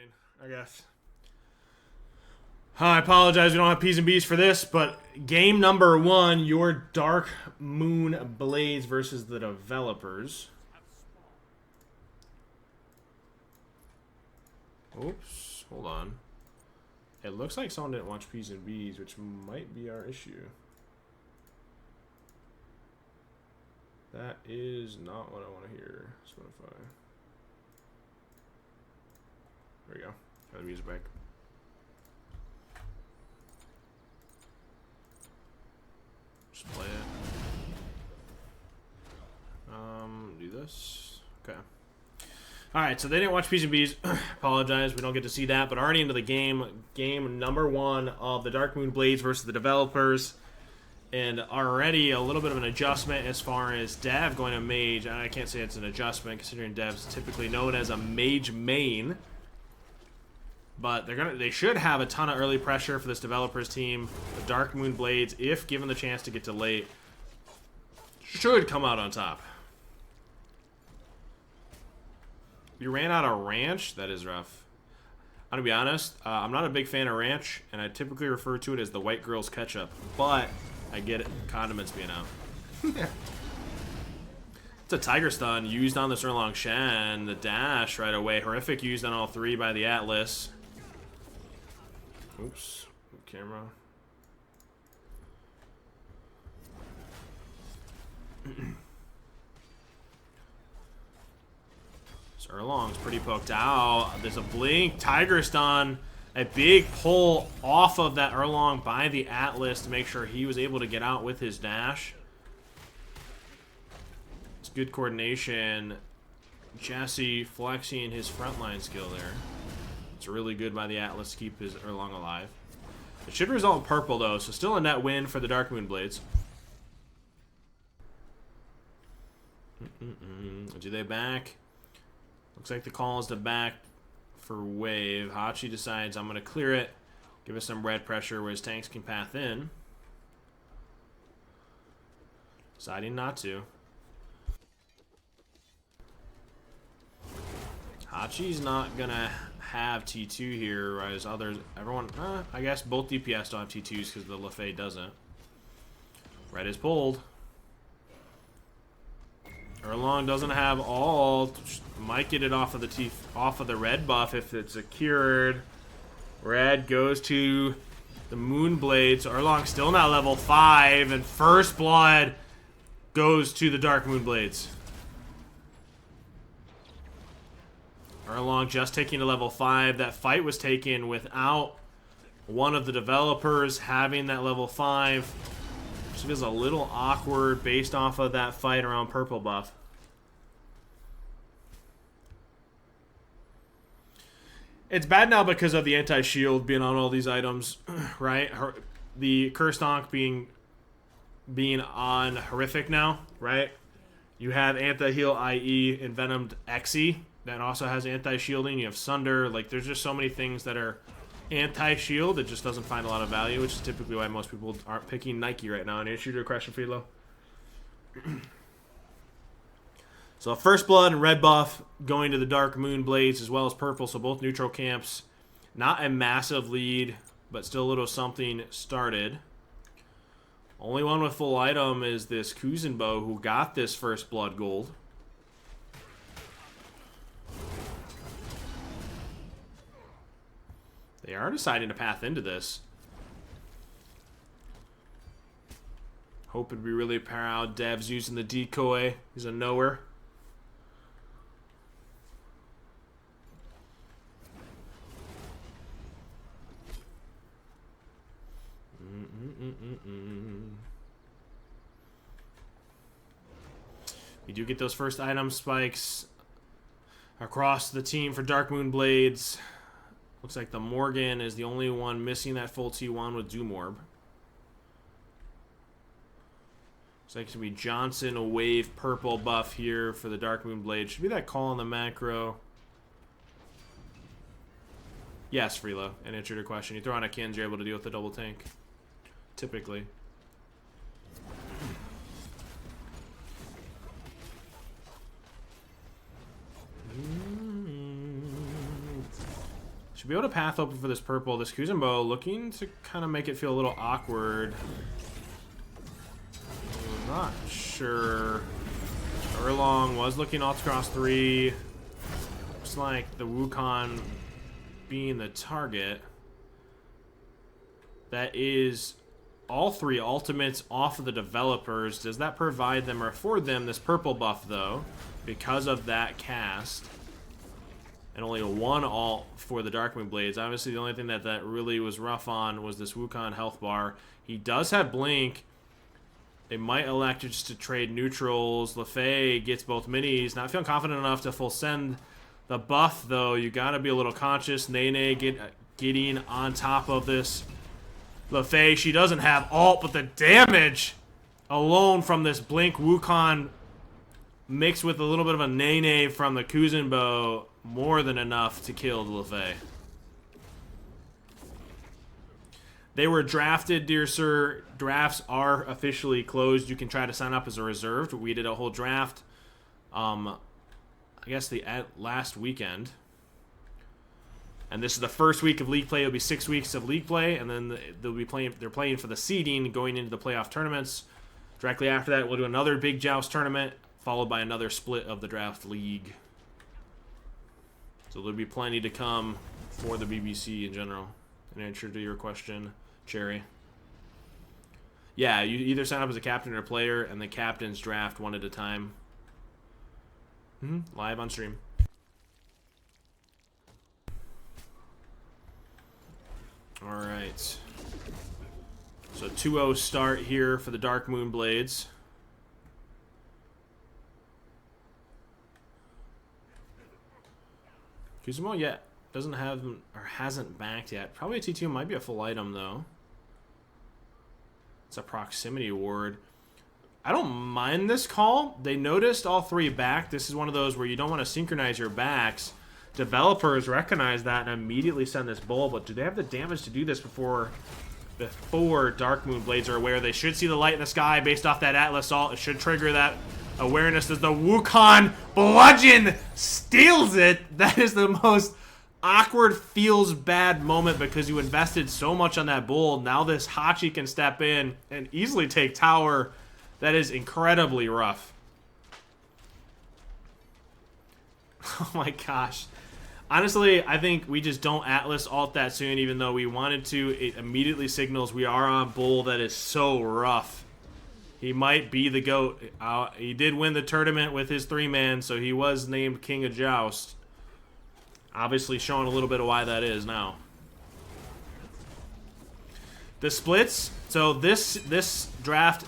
happening, I guess. I apologize, we don't have P's and B's for this, but game number 1, your Darkmoon Blades versus the Developers. Oops, hold on. It looks like someone didn't watch P's and B's, which might be our issue. That is not what I want to hear. Spotify. There we go. Got the music back. Just play it. Do this. Okay. Alright, so they didn't watch P's and B's. Apologize, we don't get to see that. But already into the game. Game number 1 of the Darkmoon Blades versus the Developers. And already a little bit of an adjustment as far as Dev going to Mage. I can't say it's an adjustment considering Dev's typically known as a Mage main. But they should have a ton of early pressure for this Developers team. The Darkmoon Blades, if given the chance to get to late, should come out on top. You ran out of ranch? That is rough. I'm gonna be honest, I'm not a big fan of ranch, and I typically refer to it as the white girl's ketchup. But I get it, condiments being out. It's a Tiger Stun used on this Erlong Shen. The dash right away. Horrific used on all 3 by the Atlas. Oops, camera. So Erlong's pretty poked out. There's a blink. Tiger Stun. A big pull off of that Erlong by the Atlas to make sure he was able to get out with his dash. It's good coordination. Jesse flexing his frontline skill there. It's really good by the Atlas to keep his Erlong alive. It should result in purple though, so still a net win for the Darkmoon Blades. Do they back? Looks like the call is to back for wave. Hachi decides I'm going to clear it. Give us some red pressure where his tanks can path in. Deciding not to. Hachi's not going to have T2 here, whereas others, everyone, I guess both DPS don't have T2s because the Lefay doesn't. Red is pulled. Erlong doesn't have all. Might get it off of the red buff if it's secured. Red goes to the Moonblade. So Erlong's still not level 5, and first blood goes to the Darkmoon Blades. Erlong just taking to level 5. That fight was taken without one of the Developers having that level 5. Which feels a little awkward based off of that fight around purple buff. It's bad now because of the anti-shield being on all these items, right? The Cursed Donk being on Horrific now, right? You have anti-heal, i.e. Envenomed Xe, that also has anti-shielding. You have Sunder. Like, there's just so many things that are anti-shield. It just doesn't find a lot of value, which is typically why most people aren't picking Nike right now. And answer your question, Freelo. So first blood and red buff going to the Darkmoon Blades as well as purple. So both neutral camps. Not a massive lead, but still a little something started. Only one with full item is this Kuzenbo, who got this first blood gold. They are deciding to path into this. Hope it'd be really proud. Dev's using the decoy. He's a knower. We do get those first item spikes across the team for Darkmoon Blades. Looks like the Morgan is the only one missing that full T1 with Doom Orb. Looks like it's going to be Johnson, a wave purple buff here for the Darkmoon Blade. Should be that call on the macro. Yes, Freelo. And answer your question. You throw on a Kins, you're able to deal with the double tank. Typically. Should be able to path open for this purple. This Kuzenbo looking to kind of make it feel a little awkward. I'm not sure. Erlong was looking alt cross 3. Looks like the Wukong being the target. That is all 3 ultimates off of the developers. Does that provide them or afford them this purple buff, though, because of that cast? And only a 1 ult for the Darkmoon Blades. Obviously, the only thing that really was rough on was this Wukong health bar. He does have Blink. They might elect just to trade neutrals. Lefay gets both minis. Not feeling confident enough to full send the buff, though. You got to be a little conscious. Nene getting on top of this Lefay. She doesn't have ult, but the damage alone from this Blink Wukong mixed with a little bit of a Nene from the Kuzenbo, more than enough to kill the Lefay. They were drafted, dear sir. Drafts are officially closed. You can try to sign up as a reserved. We did a whole draft, I guess last weekend. And this is the first week of league play. It'll be 6 weeks of league play, and then they're playing for the seeding going into the playoff tournaments. Directly after that, we'll do another big Joust tournament, followed by another split of the draft league. So there'll be plenty to come for the BBC in general. In answer to your question, Cherry. Yeah, you either sign up as a captain or a player, and the captains draft one at a time. Live on stream. All right. So 2-0 start here for the Darkmoon Blades. Kuzumo yet doesn't have or hasn't backed yet. Probably a T2 might be a full item though. It's a proximity ward. I don't mind this call. They noticed all 3 back. This is one of those where you don't want to synchronize your backs. Developers recognize that and immediately send this bull, but do they have the damage to do this before Darkmoon Blades are aware? They should see the light in the sky based off that Atlas ult. It should trigger that awareness as the Wukong bludgeon steals it. That is the most awkward, feels bad moment because you invested so much on that bull. Now this Hachi can step in and easily take tower. That is incredibly rough. Oh my gosh. Honestly, I think we just don't Atlas ult that soon, even though we wanted to. It immediately signals we are on bull. That is so rough. He might be the GOAT. He did win the tournament with his 3-man, so he was named King of Joust. Obviously showing a little bit of why that is now. The splits. So this draft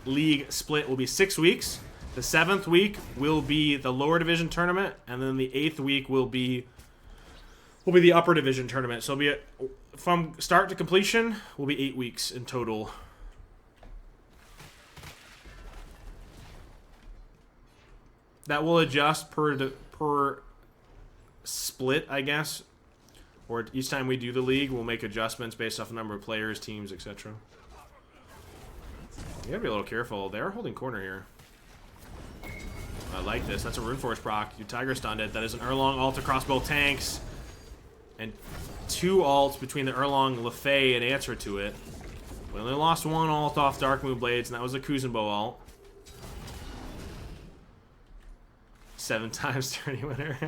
league split will be 6 weeks. The 7th week will be the lower division tournament, and then the 8th week will be the upper division tournament. So it'll be from start to completion will be 8 weeks in total. That will adjust per split, I guess. Or each time we do the league, we'll make adjustments based off the number of players, teams, etc. You gotta be a little careful. They're holding corner here. I like this. That's a Rune Force proc. You Tiger stunned it. That is an Erlong ult across both tanks. And 2 ults between the Erlong, Lefay, and answer to it. We only lost 1 ult off Darkmoon Blades, and that was a Kuzenbo ult. 7 times tourney winner.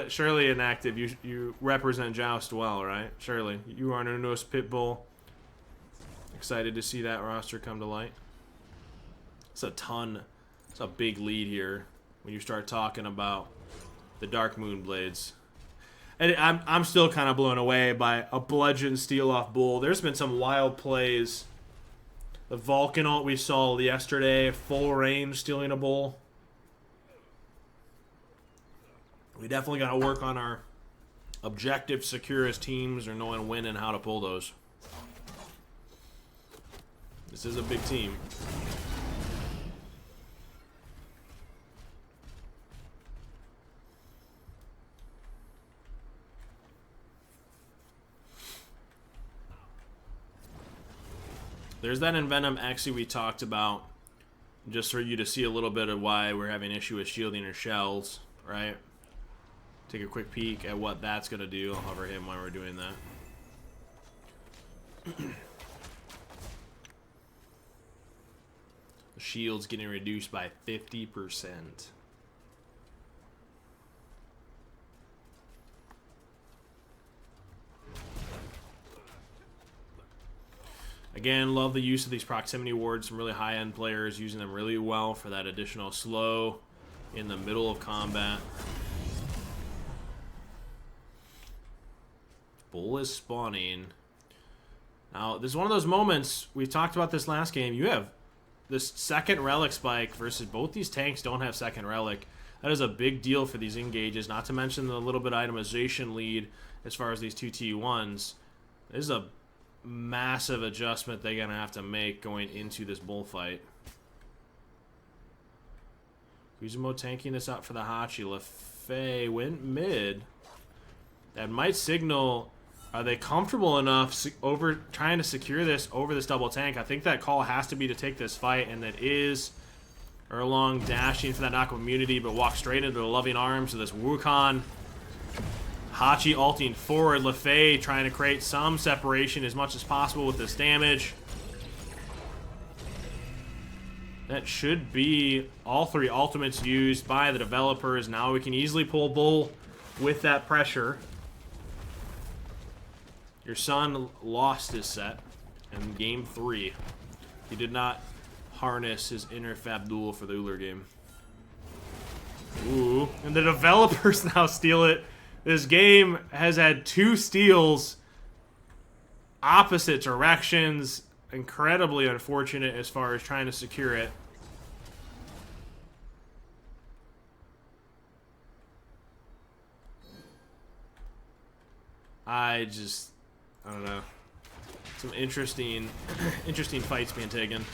Surely inactive. You represent Joust well, right? Surely. You are an newest Pitbull. Excited to see that roster come to light. It's a ton. It's a big lead here when you start talking about the Darkmoon Blades. And I'm still kind of blown away by a bludgeon steal off bull. There's been some wild plays. The Vulcan ult we saw yesterday, full range stealing a bull. We definitely got to work on our objective, secure as teams, or knowing when and how to pull those. This is a big team. There's that Envenom Xe we talked about, just for you to see a little bit of why we're having an issue with shielding or shells, right? take a quick peek at what that's going to do. I'll hover him while we're doing that. The shield's getting reduced by 50%. Again, love the use of these proximity wards. Some really high-end players using them really well for that additional slow in the middle of combat. Bull is spawning. Now, this is one of those moments, we talked about this last game. You have this second relic spike versus both these tanks don't have second relic. That is a big deal for these engages, not to mention the little bit itemization lead as far as these two T1s. This is a massive adjustment they're going to have to make going into this bullfight. Kuzumo tanking this up for the Hachi. Lefei went mid. That might signal, are they comfortable enough over trying to secure this over this double tank? I think that call has to be to take this fight, and that is Erlong dashing for that knock of immunity, but walks straight into the loving arms of this Wukong. Hachi ulting forward. Lefei trying to create some separation as much as possible with this damage. That should be all three ultimates used by the developers. Now we can easily pull Bull with that pressure. Your son lost his set in game 3. He did not harness his inner Fabdul for the Uller game. Ooh, and the developers now steal it. This game has had 2 steals, opposite directions. Incredibly unfortunate as far as trying to secure it. I don't know. Some interesting fights being taken.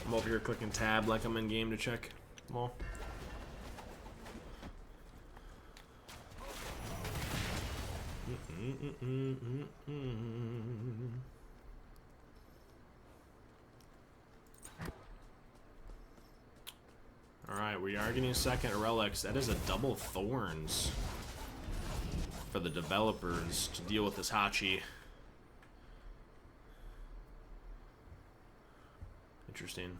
I'm over here clicking tab like I'm in game to check them all. Alright, we are getting second relics. That is a double thorns for the developers to deal with this Hachi. Interesting.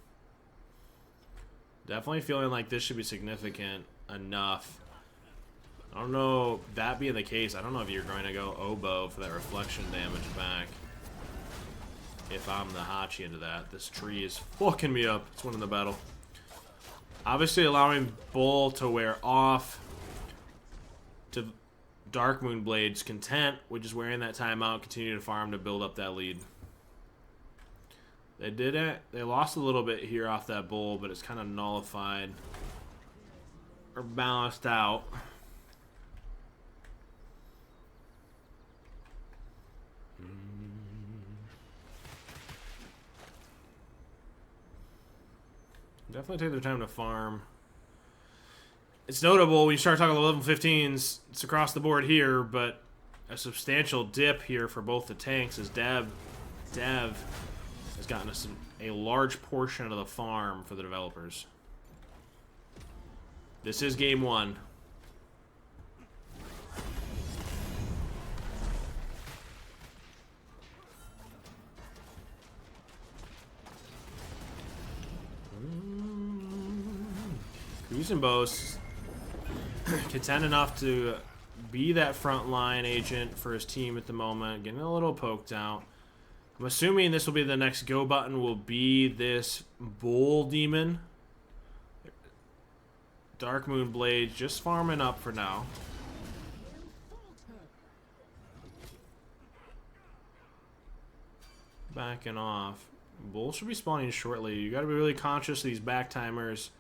Definitely feeling like this should be significant enough. I don't know, that being the case, I don't know if you're going to go oboe for that reflection damage back. If I'm the Hachi into that. This tree is fucking me up. It's winning the battle. Obviously allowing Bull to wear off to Darkmoon Blade's content, which is wearing that timeout, continue to farm to build up that lead. They did it. They lost a little bit here off that Bull, but it's kind of nullified or balanced out. Definitely take their time to farm. It's notable when you start talking about level 15s, it's across the board here, but a substantial dip here for both the tanks as Dev has gotten us a large portion of the farm for the developers. This is game 1. Kuzenbo's content enough to be that frontline agent for his team at the moment, getting a little poked out. I'm assuming this will be the next go button will be this Bull Demon. Darkmoon Blade just farming up for now. Backing off. Bull should be spawning shortly. You got to be really conscious of these back timers.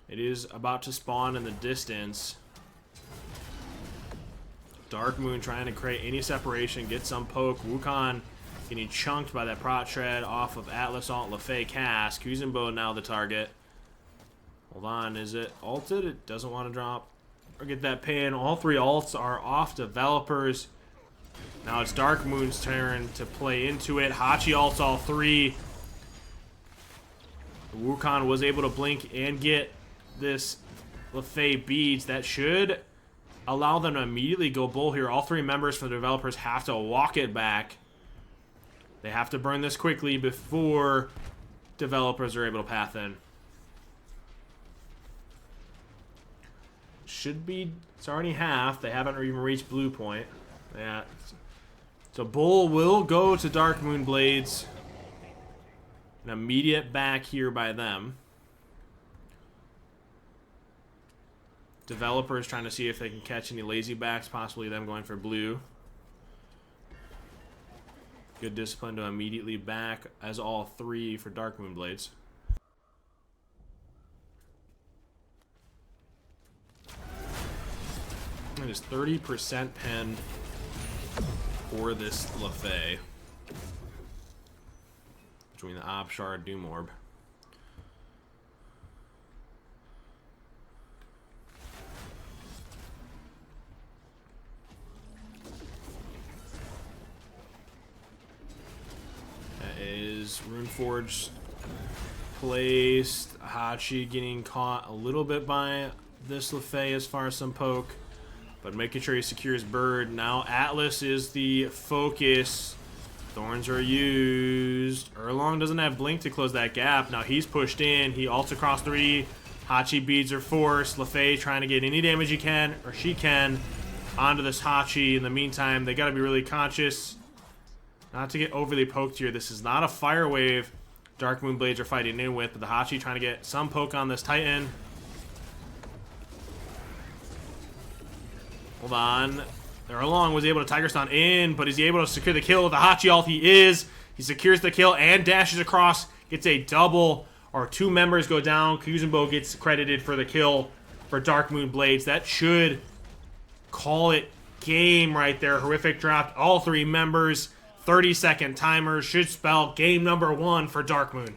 It is about to spawn in the distance. Darkmoon trying to create any separation, get some poke. Wukong getting chunked by that prot shred off of Atlas Alt Lefei cast. Kuzenbo now the target. Hold on, is it ulted? It doesn't want to drop or get that pin. All 3 alts are off developers. Now it's Darkmoon's turn to play into it. Hachi ults all three. Wukong was able to blink and get this Lefay beads. That should allow them to immediately go bull here. All three members for the developers have to walk it back. They have to burn this quickly before developers are able to path in. Should be, it's already half. They haven't even reached blue point. Yeah. So bull will go to Darkmoon Blades. An immediate back here by them. Developers trying to see if they can catch any lazy backs, possibly them going for blue. Good discipline to immediately back as all three for Darkmoon Blades. It is 30% pinned for this Lefay. Between the Ob Shard Doom Orb. That is Runeforge placed. Hachi getting caught a little bit by this Lefay as far as some poke. But making sure he secures Bird. Now Atlas is the focus. Thorns are used. Erlong doesn't have Blink to close that gap. Now he's pushed in. He ults across three. Hachi beads are forced. Lefay trying to get any damage he can, or she can, onto this Hachi. In the meantime, they got to be really conscious not to get overly poked here. This is not a fire wave Darkmoon Blades are fighting in with, but the Hachi trying to get some poke on this Titan. Hold on. Erlong was able to Tiger Stun in, but is he able to secure the kill with the Hachi ult? He is. He secures the kill and dashes across. Gets a double. Our two members go down. Kuzenbo gets credited for the kill for Darkmoon Blades. That should call it game right there. Horrific dropped all three members. 30-second timer should spell game number 1 for Darkmoon.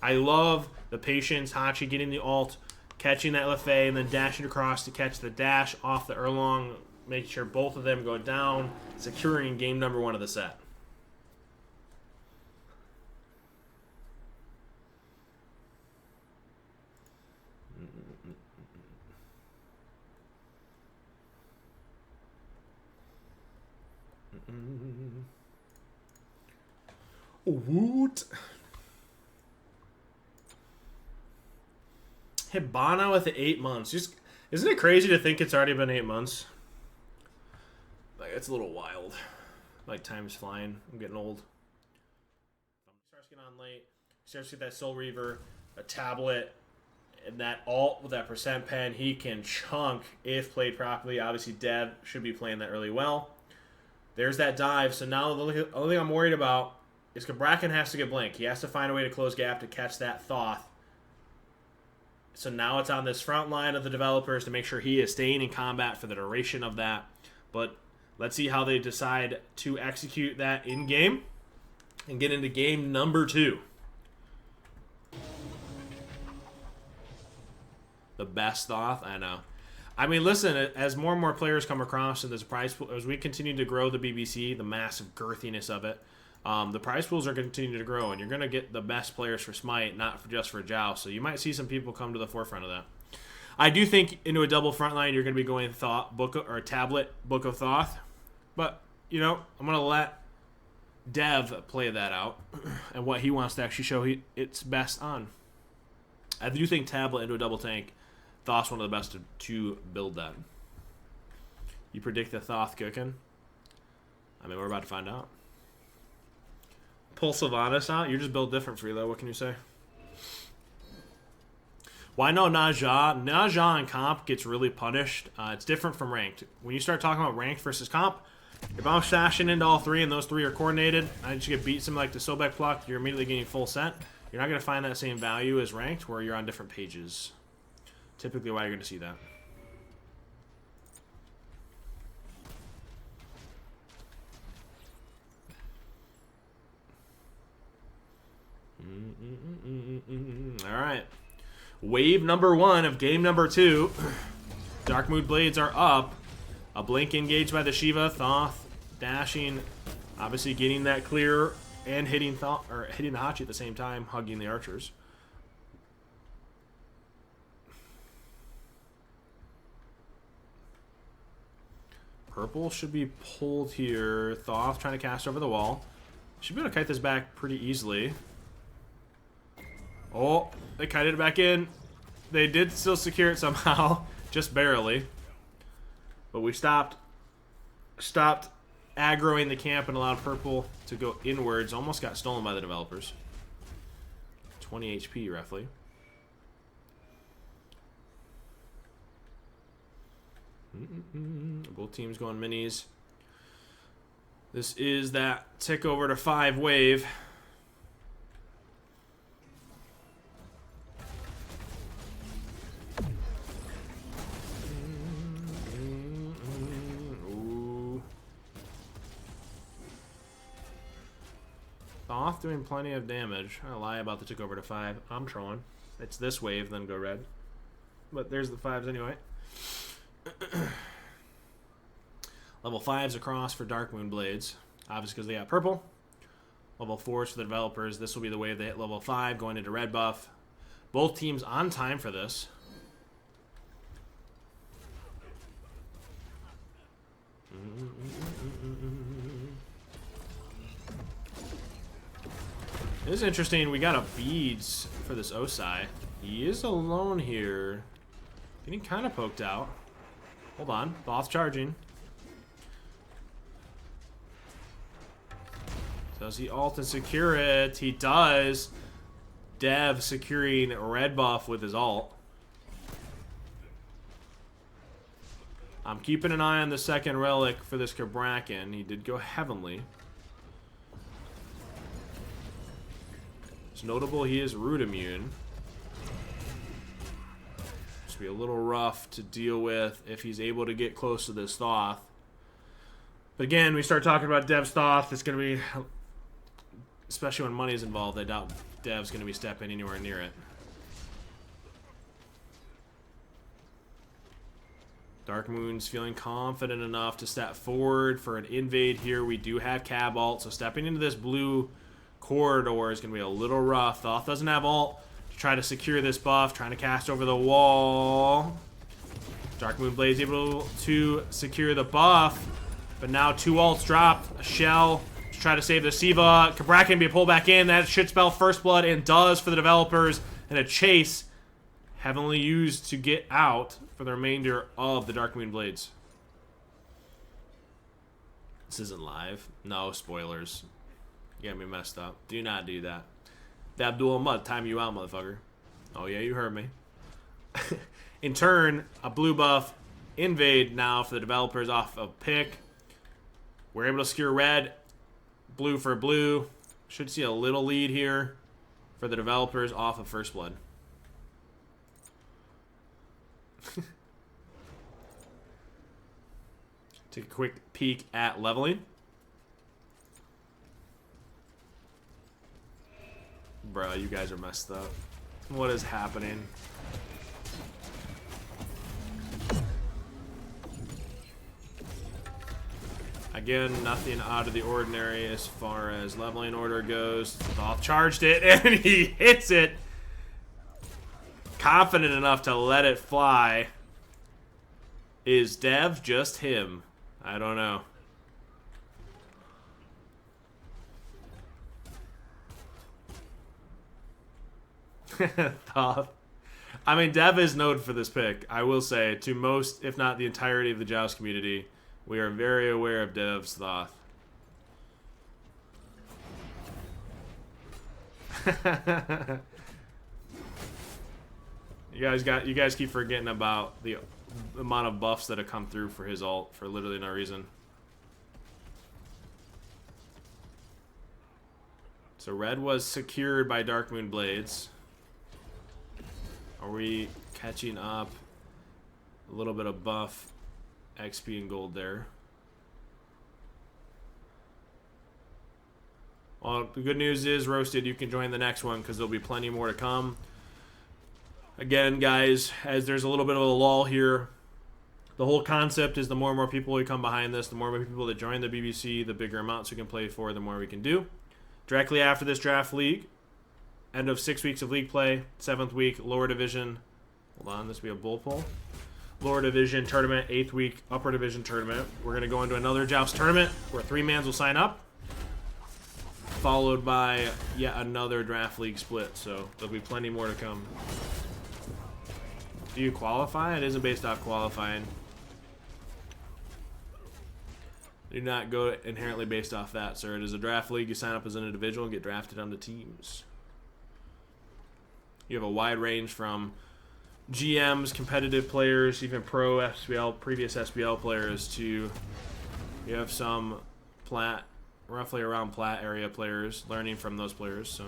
I love the patience. Hachi getting the ult, catching that Lefay, and then dashing across to catch the dash off the Erlong, making sure both of them go down, securing game number 1 of the set. Woot. Hibana with the 8 months. Just, isn't it crazy to think it's already been 8 months? Like, it's a little wild. Like, time's flying. I'm getting old. Starts getting on late. Starts to get that Soul Reaver, a tablet, and that ult with that percent pen. He can chunk if played properly. Obviously, Dev should be playing that really well. There's that dive. So now the only thing I'm worried about is Bracken has to get Blink. He has to find a way to close gap to catch that Thoth. So now it's on this front line of the developers to make sure he is staying in combat for the duration of that. But let's see how they decide to execute that in-game and get into game number 2. The best Thoth? I know. I mean, listen, as more and more players come across in this prize pool, as we continue to grow the BBC, the massive girthiness of it, the prize pools are continuing to grow, and you're going to get the best players for Smite, not just for Joust. So you might see some people come to the forefront of that. I do think into a double front line, you're going to be going Thoth, Tablet, Book of Thoth. But, you know, I'm going to let Dev play that out and what he wants to actually show it's best on. I do think Tablet into a double tank, Thoth's one of the best to build that. You predict the Thoth cooking? I mean, we're about to find out. Pull Sylvanas out? You're just built different, Freelo. What can you say? Why no Naja? Naja in comp gets really punished. It's different from ranked. When you start talking about ranked versus comp, if I'm stashing into all three and those three are coordinated, I just get beat something like the Sobek pluck, you're immediately getting full set. You're not going to find that same value as ranked where you're on different pages. Typically why you're going to see that. Alright. Wave number 1 of game number 2. Darkmoon Blades are up. A blink engaged by the Shiva. Thoth dashing, obviously getting that clear and hitting Thoth, or hitting the Hachi at the same time, hugging the archers. Purple should be pulled here. Thoth trying to cast over the wall. Should be able to kite this back pretty easily. Oh, they kited it back in. They did still secure it somehow, just barely. But we stopped aggroing the camp and allowed purple to go inwards. Almost got stolen by the developers. 20 HP roughly. Both teams going minis. This is that tick over to 5 wave. Ooh. Thoth doing plenty of damage. I lie about the tick over to 5. I'm trolling. It's this wave, then go red. But there's the 5s anyway. Level 5s across for Darkmoon blades, obviously because they got purple. Level 4s for the developers. This will be the wave they hit level 5 going into red buff. Both teams on time for this. It is interesting. We got a beads for this Osai. He is alone here. Getting kind of poked out. Hold on. Thoth charging. Does he ult and secure it? He does. Dev securing red buff with his ult. I'm keeping an eye on the second relic for this Kabrakan. He did go heavenly. It's notable he is root immune. Just be a little rough to deal with if he's able to get close to this Thoth. But again, we start talking about Dev's Thoth. It's going to be, especially when money is involved, I doubt Dev's going to be stepping anywhere near it. Darkmoon's feeling confident enough to step forward for an invade here. We do have Cab ult, so stepping into this blue corridor is going to be a little rough. Thoth doesn't have ult to try to secure this buff, trying to cast over the wall. Darkmoon Blade's able to secure the buff, but now 2 ults dropped. A shell to try to save the Siva. Kabrakan be pulled back in. That should spell First Blood, and does for the developers. And a chase heavily used to get out for the remainder of the Darkmoon Blades. This isn't live. No spoilers. You got me messed up. Do not do that. The Abdul Mud time you out, motherfucker. Oh yeah, you heard me. In turn, a blue buff invade now for the developers off of pick. We're able to secure red. Blue for blue. Should see a little lead here for the developers off of First Blood. Take a quick peek at leveling. Bruh, you guys are messed up. What is happening? Again, nothing out of the ordinary as far as leveling order goes. Thoth charged it, and he hits it. Confident enough to let it fly. Is Dev just him? I don't know. Thoth. I mean, Dev is known for this pick. I will say, to most, if not the entirety of the Joust community, we are very aware of Dev's Thoth. You guys keep forgetting about the amount of buffs that have come through for his ult for literally no reason. So red was secured by Darkmoon Blades. Are we catching up? A little bit of buff, XP and gold there. Well, the good news is, Roasted, you can join the next one because there'll be plenty more to come. Again, guys, as there's a little bit of a lull here The whole concept is the more and more people we come behind this, the more and more people that join the BBC, the bigger amounts we can play for, the more we can do. Directly after this draft league, end of 6 weeks of league play, 7th week, lower division. Hold on, this will be a bull pull. Lower division tournament, 8th week, upper division tournament. We're going to go into another Joust tournament where 3 mans will sign up, followed by yet another draft league split. So there'll be plenty more to come. Do you qualify? It isn't based off qualifying. Do not go inherently based off that, sir. It is a draft league. You sign up as an individual and get drafted on the teams. You have a wide range from GMs, competitive players, even pro SBL, previous SBL players, to you have some plat, roughly around plat area players, learning from those players. So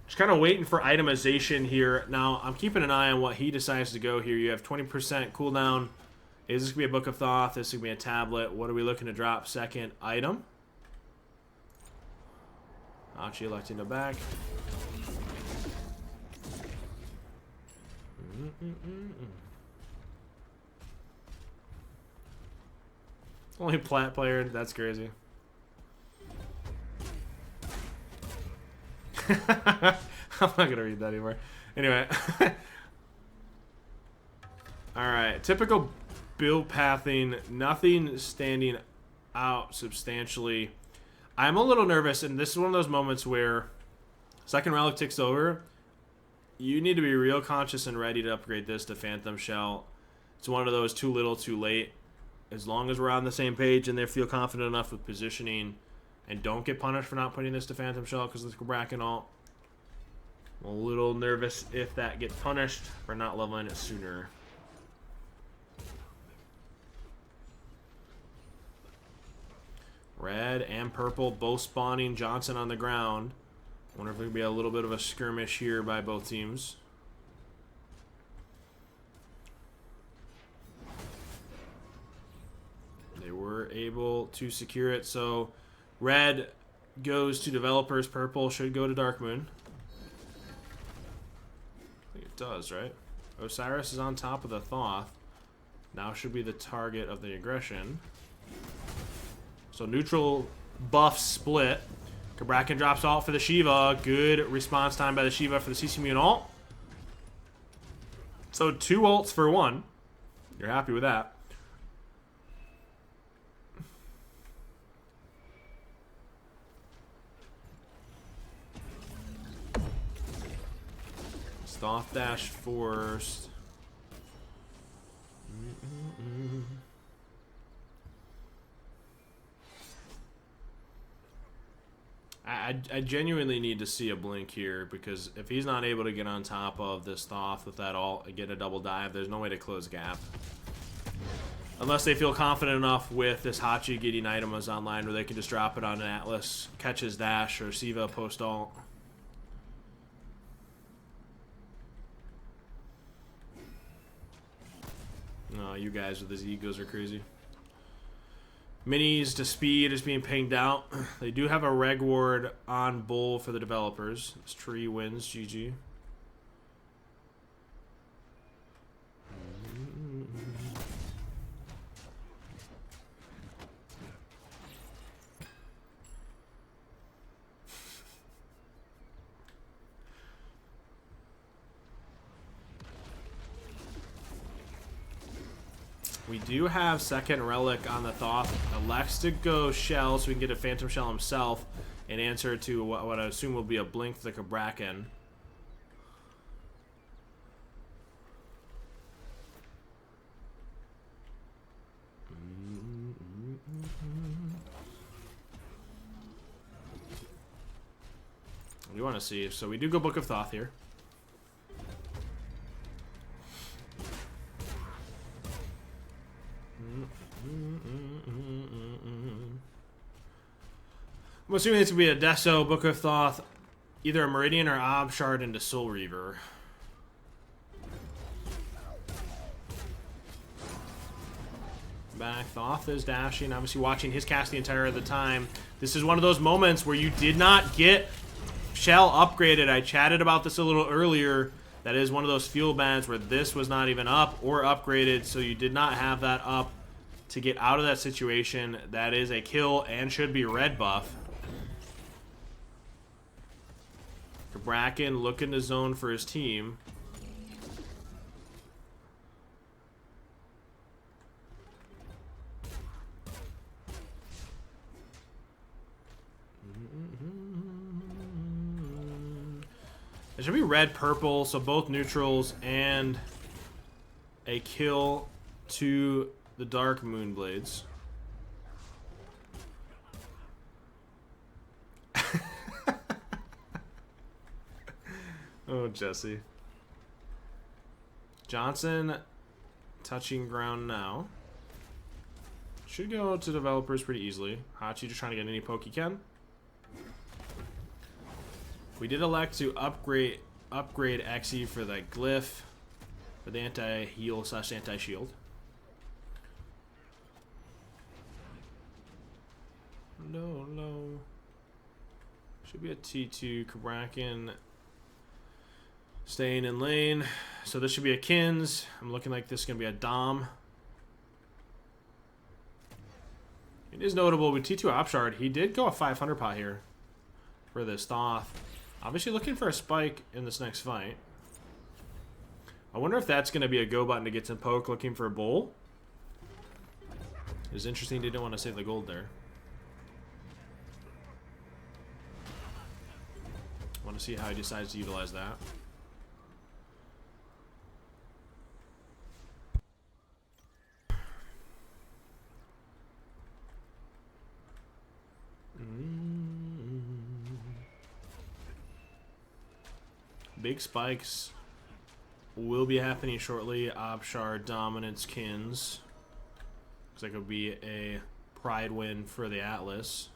just kind of waiting for itemization here. Now, I'm keeping an eye on what he decides to go here. You have 20% cooldown. Is this going to be a Book of Thoth? This is going to be a tablet. What are we looking to drop? Second item. Hachi electing to back. Only plat player. That's crazy. I'm not gonna read that anymore. Anyway. Alright. Typical build pathing. Nothing standing out substantially. I'm a little nervous, and this is one of those moments where second relic ticks over. You need to be real conscious and ready to upgrade this to Phantom Shell. It's one of those too little, too late. As long as we're on the same page and they feel confident enough with positioning and don't get punished for not putting this to Phantom Shell because of the Bracken alt. I'm a little nervous if that gets punished for not leveling it sooner. Red and purple both spawning Johnson on the ground. Wonder if there could be a little bit of a skirmish here by both teams. They were able to secure it, so red goes to Developers, purple should go to Darkmoon. I think it does, right? Osiris is on top of the Thoth. Now should be the target of the aggression. So neutral buff split. Bracken drops alt for the Shiva. Good response time by the Shiva for the CC Immune ult. So 2 ults for 1. You're happy with that. Thoth dash first. I genuinely need to see a blink here, because if he's not able to get on top of this Thoth with that ult and get a double dive, there's no way to close gap. Unless they feel confident enough with this Hachi getting items online where they can just drop it on an Atlas, catch his dash, or Siva post ult. No, you guys with his egos are crazy. Minis to speed is being pinged out. They do have a reg ward on bull for the Developers. This tree wins, GG. We do have second relic on the Thoth. Elects to go shell so we can get a Phantom Shell himself and answer to what I assume will be a blink for the Bracken. What do you want to see? So we do go Book of Thoth here. I'm assuming this would be a Deso, Book of Thoth, either a Meridian or Ob Shard into Soul Reaver. Back, Thoth is dashing, obviously watching his cast the entire of the time. This is one of those moments where you did not get Shell upgraded. I chatted about this a little earlier. That is one of those fuel bans where this was not even up or upgraded, so you did not have that up to get out of that situation. That is a kill and should be red buff. Bracken looking to zone for his team. It should be red purple, so both neutrals and a kill to the Darkmoon blades. Oh, Jesse. Johnson touching ground now. Should go to developers pretty easily. Hachi just trying to get any poke he can. We did elect to upgrade Xe for the glyph for the anti-heal / anti-shield. No. Should be a T2. Kraken staying in lane. So this should be a Kins. I'm looking like this is going to be a Dom. It is notable with T2 Opshard, he did go a 500 pot here for this Thoth. Obviously looking for a spike in this next fight. I wonder if that's going to be a go button to get some poke, looking for a bull. It was interesting they didn't want to save the gold there. Want to see how he decides to utilize that. Big spikes will be happening shortly. Opshard, Dominance, Kins. Looks like it'll be a pride win for the Atlas.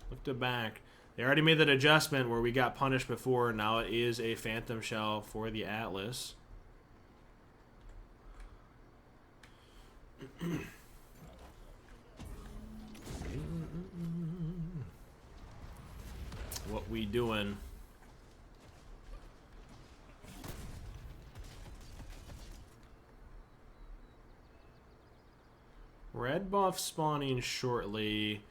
Look to back. They already made that adjustment where we got punished before. Now it is a Phantom Shell for the Atlas. What we doing? Red buff spawning shortly.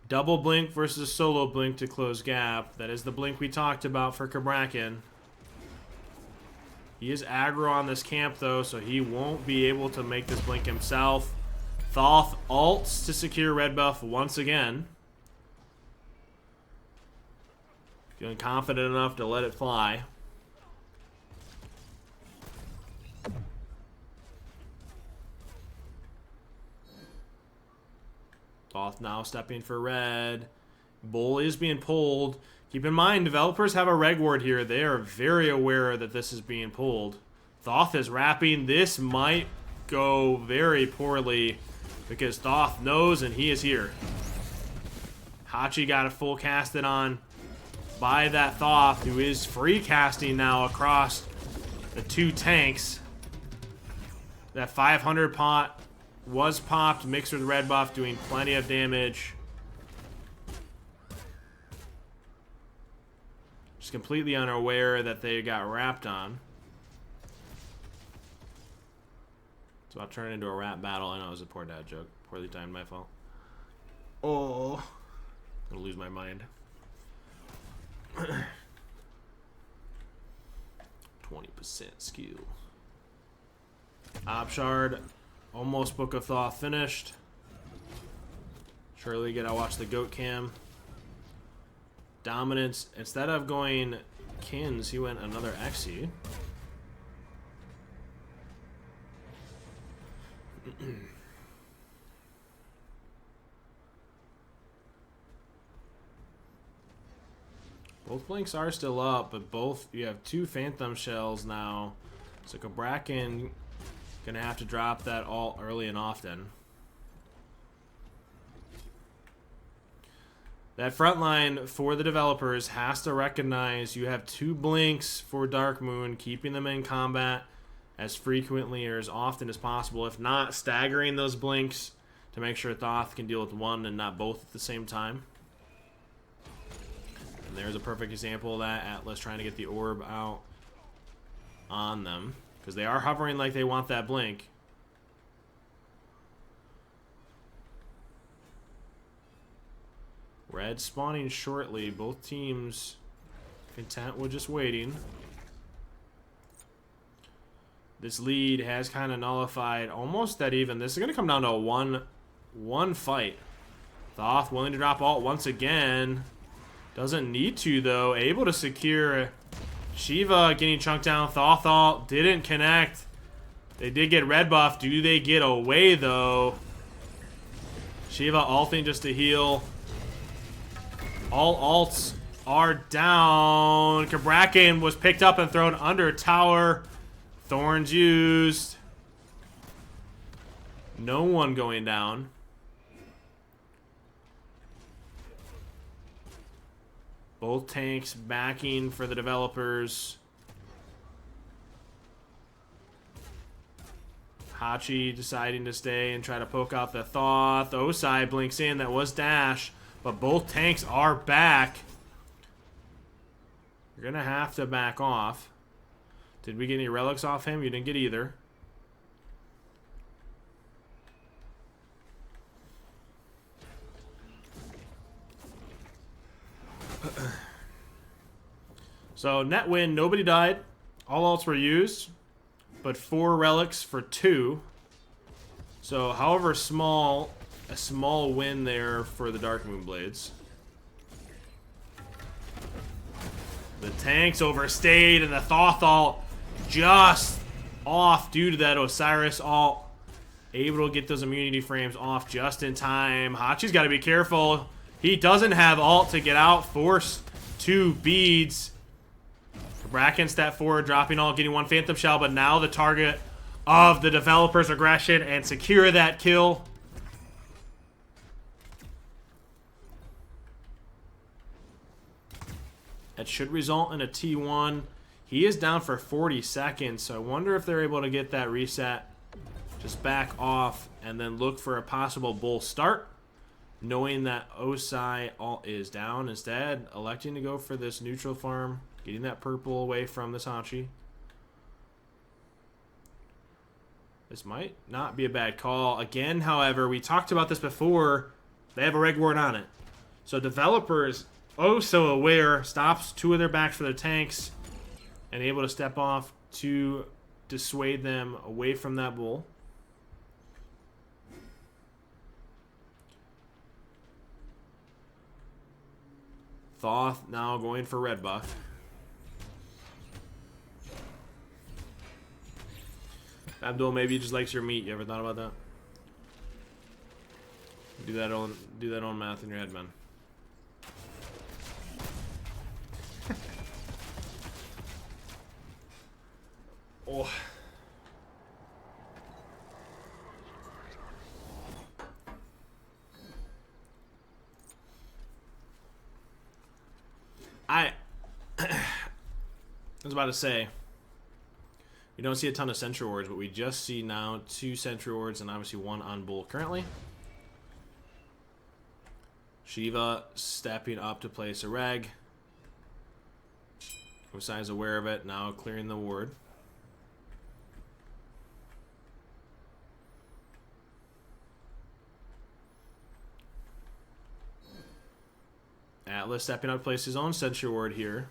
Double blink versus solo blink to close gap. That is the blink we talked about for Kraken. He is aggro on this camp though, so he won't be able to make this blink himself. Thoth ults to secure red buff once again. Feeling confident enough to let it fly. Thoth now stepping for red. Bull is being pulled. Keep in mind, developers have a reg ward here. They are very aware that this is being pulled. Thoth is wrapping. This might go very poorly because Thoth knows and he is here. Hachi got a full casted on by that Thoth, who is free casting now across the two tanks. That 500 pot was popped, mixed with red buff, doing plenty of damage. Just completely unaware that they got wrapped on. So I'll turn it into a rap battle. I know it was a poor dad joke. Poorly timed, my fault. Oh. I'm gonna lose my mind. 20% skill. Opshard. Almost Book of Thoth finished. Surely gotta watch the goat cam. Dominance. Instead of going Kins, he went another Xe. Both blinks are still up, but both you have two Phantom Shells now. So Kraken gonna have to drop that all early and often. That front line for the developers has to recognize you have two blinks for Darkmoon, keeping them in combat as frequently or as often as possible. If not, staggering those blinks to make sure Thoth can deal with one and not both at the same time. And there's a perfect example of that. Atlas trying to get the orb out on them. Because they are hovering like they want that blink. Red spawning shortly. Both teams content with just waiting. This lead has kind of nullified. Almost dead even. This is going to come down to a one fight. Thoth willing to drop ult once again. Doesn't need to, though. Able to secure. Shiva getting chunked down. Thoth ult didn't connect. They did get red buff. Do they get away, though? Shiva ulting just to heal. All ults are down. Kabrakan was picked up and thrown under tower. Thorns used. No one going down. Both tanks backing for the developers. Hachi deciding to stay and try to poke out the Thoth. Osai blinks in. That was dash. But both tanks are back. You're going to have to back off. Did we get any relics off him? You didn't get either. So, net win. Nobody died. All ults were used. But 4 relics for 2. So, however small, a small win there for the Darkmoon Blades. The tanks overstayed, and the Thoth ult just off due to that Osiris ult. Able to get those immunity frames off just in time. Hachi's got to be careful. He doesn't have ult to get out. Force 2 beads. Bracken stat 4, dropping ult, getting 1 Phantom Shell, but now the target of the developers' aggression and secure that kill. That should result in a T1. He is down for 40 seconds, so I wonder if they're able to get that reset. Just back off and then look for a possible bull start. Knowing that Osai ult is down. Instead, electing to go for this neutral farm. Getting that purple away from this Hachi. This might not be a bad call. Again, however, we talked about this before. They have a reg ward on it. So developers, oh so aware, stops 2 of their backs for their tanks. And able to step off to dissuade them away from that bull. Thoth now going for red buff. Abdul, maybe he just likes your meat. You ever thought about that? Do that on math in your head, man. Oh. I was about to say, we don't see a ton of Sentry Wards, but we just see now 2 Sentry Wards and obviously 1 on Bull currently. Shiva stepping up to place a reg. Osai is aware of it, now clearing the ward. Atlas stepping up to place his own Sentry Ward here.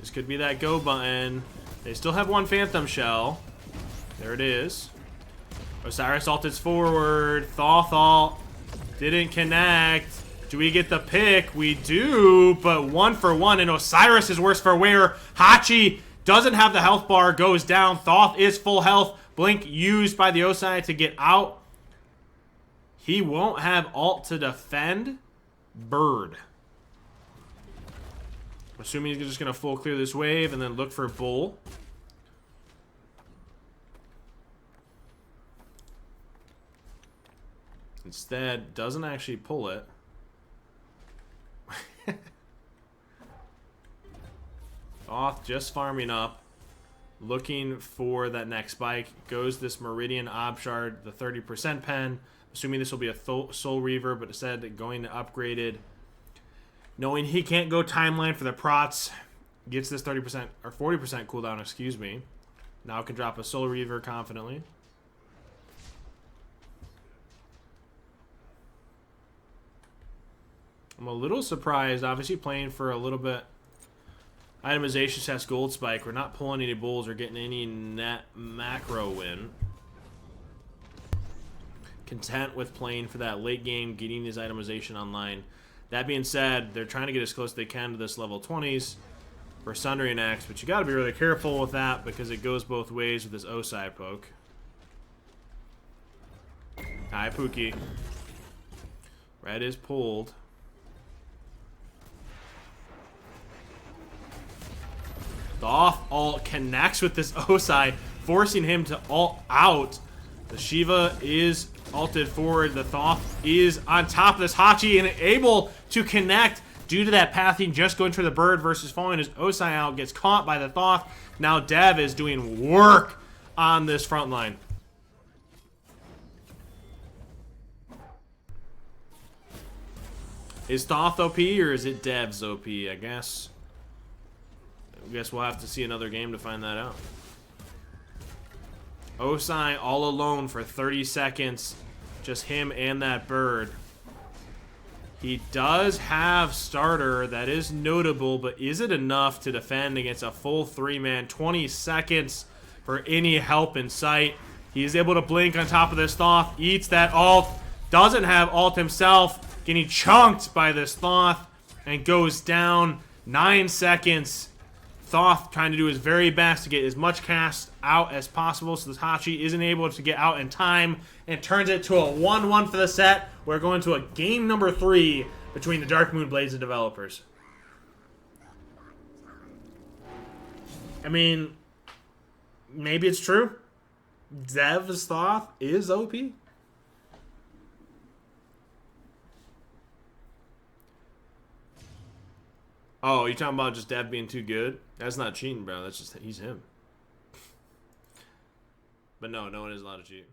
This could be that go button. They still have 1 Phantom Shell. There it is. Osiris ulted forward. Thoth ult didn't connect. Do we get the pick? We do, but 1 for 1, and Osiris is worse for wear. Hachi doesn't have the health bar, goes down. Thoth is full health. Blink used by the Osai to get out. He won't have ult to defend. Bird. Assuming he's just going to full clear this wave and then look for Bull. Instead, doesn't actually pull it. Off just farming up. Looking for that next spike. Goes this Meridian Ob Shard, the 30% pen. Assuming this will be a Soul Reaver, but instead going to upgraded. Knowing he can't go timeline for the prots, Gets this 30% or 40% cooldown, excuse me. Now can drop a Soul Reaver confidently. I'm a little surprised, obviously playing for a little bit. Itemization sets Gold Spike. We're not pulling any bulls or getting any net macro win. Content with playing for that late game, getting these itemization online. That being said, they're trying to get as close as they can to this level 20s for Sundering Axe, but you got to be really careful with that because it goes both ways with this Osai poke. Hi, Pookie. Red is pulled. Thoth ult connects with this Osai, forcing him to ult out. The Shiva is ulted forward. The Thoth is on top of this Hachi and able to connect due to that pathing just going for the bird versus falling his Osai out. Gets caught by the Thoth. Now Dev is doing work on this front line. Is Thoth OP or is it Dev's OP? I guess we'll have to see another game to find that out. Osai all alone for 30 seconds. Just him and that bird. He does have starter. That is notable, but is it enough to defend against a full 3-man? 20 seconds for any help in sight. He is able to blink on top of this Thoth. Eats that ult. Doesn't have ult himself. Getting chunked by this Thoth. And goes down. 9 seconds. Thoth trying to do his very best to get as much cast out as possible so this Hachi isn't able to get out in time and turns it to a 1-1 for the set. We're going to a game number 3 between the Darkmoon Blades and Developers. I mean, maybe it's true. Dev's Thoth is OP. Oh, you talking about just Dev being too good? That's not cheating, bro. That's just, he's him. But no, no one is allowed to cheat.